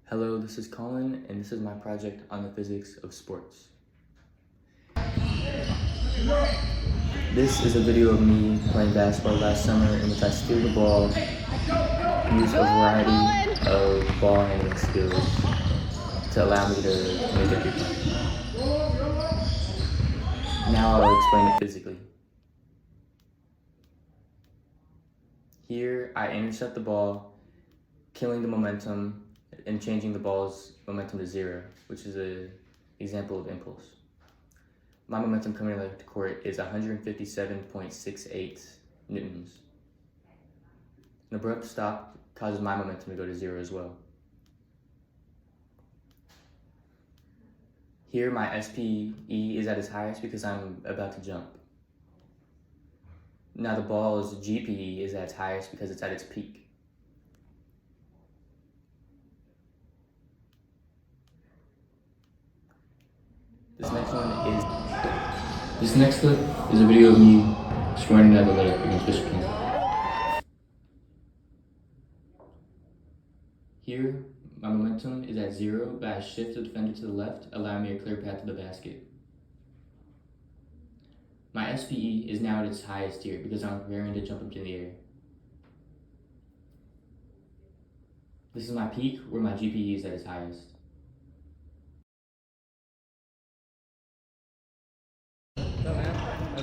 Hello, this is Colin, and this is my project on the physics of sports. This is a video of me playing basketball last summer in which I steal the ball, use a variety of ball handling skills to allow me to make a three-point. Now I'll explain it physically. Here, I intercept the ball, killing the momentum and changing the ball's momentum to 0, which is an example of impulse. My momentum coming out of the court is 157.68 newtons. An abrupt stop causes my momentum to go to 0 as well. Here, my SPE is at its highest because I'm about to jump. Now the ball's GPE is at its highest because it's at its peak. This next clip is a video of me scoring another layup against Bishop King. Here, my momentum is at 0, but I shift the defender to the left, allowing me a clear path to the basket. My SPE is now at its highest here because I'm preparing to jump up in the air. This is my peak where my GPE is at its highest.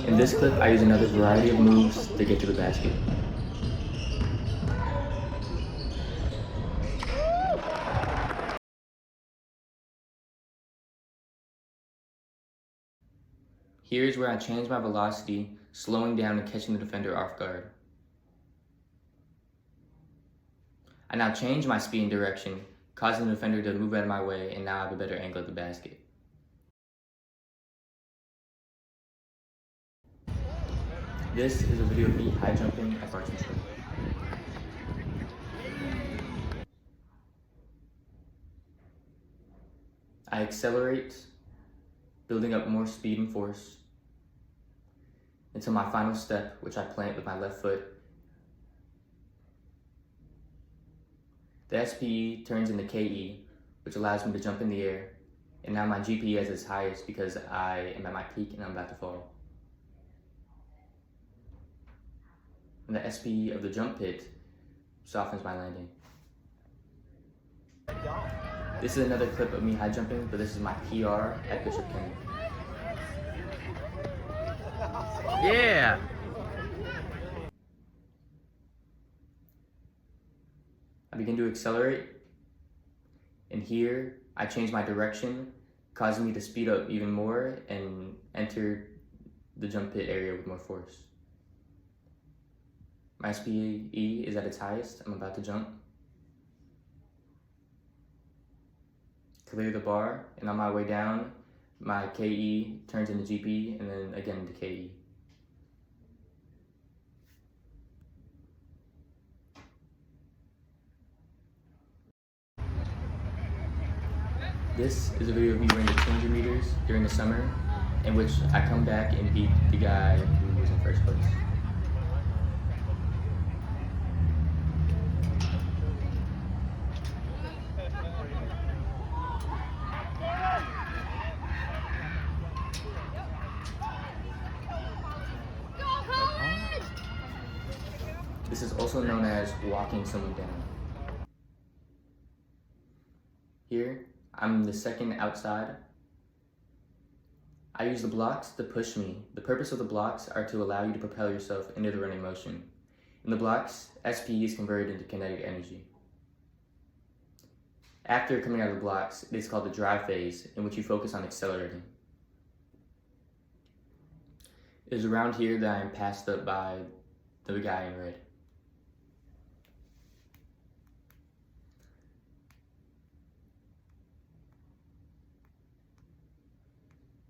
In this clip, I use another variety of moves to get to the basket. Here's where I change my velocity, slowing down and catching the defender off guard. I now change my speed and direction, causing the defender to move out of my way, and now I have a better angle at the basket. This is a video of me high jumping at Barton Shore. I accelerate, building up more speed and force, until my final step, which I plant with my left foot. The SPE turns into KE, which allows me to jump in the air, and now my GPE is its highest because I am at my peak and I'm about to fall. And the SPE of the jump pit softens my landing. This is another clip of me high jumping, but this is my PR at Bishop King. Yeah! I begin to accelerate, and here I change my direction, causing me to speed up even more and enter the jump pit area with more force. My SPE is at its highest. I'm about to jump. Clear the bar, and on my way down, my KE turns into GP and then again into KE. This is a video of me running the 200 meters during the summer, in which I come back and beat the guy who was in first place. This is also known as walking someone down. Here, I'm the second outside. I use the blocks to push me. The purpose of the blocks are to allow you to propel yourself into the running motion. In the blocks, SPE is converted into kinetic energy. After coming out of the blocks, it is called the drive phase, in which you focus on accelerating. It is around here that I am passed up by the guy in red.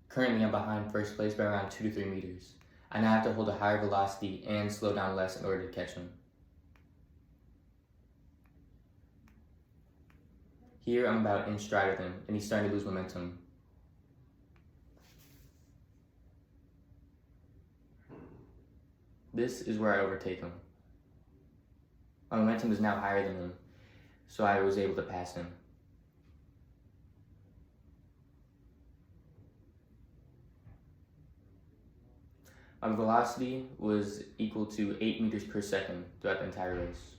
Currently, I'm behind first place by around 2 to 3 meters. I now have to hold a higher velocity and slow down less in order to catch him. Here, I'm about in stride with him, and he's starting to lose momentum. This is where I overtake him. My momentum is now higher than him, so I was able to pass him. My velocity was equal to 8 meters per second throughout the entire race.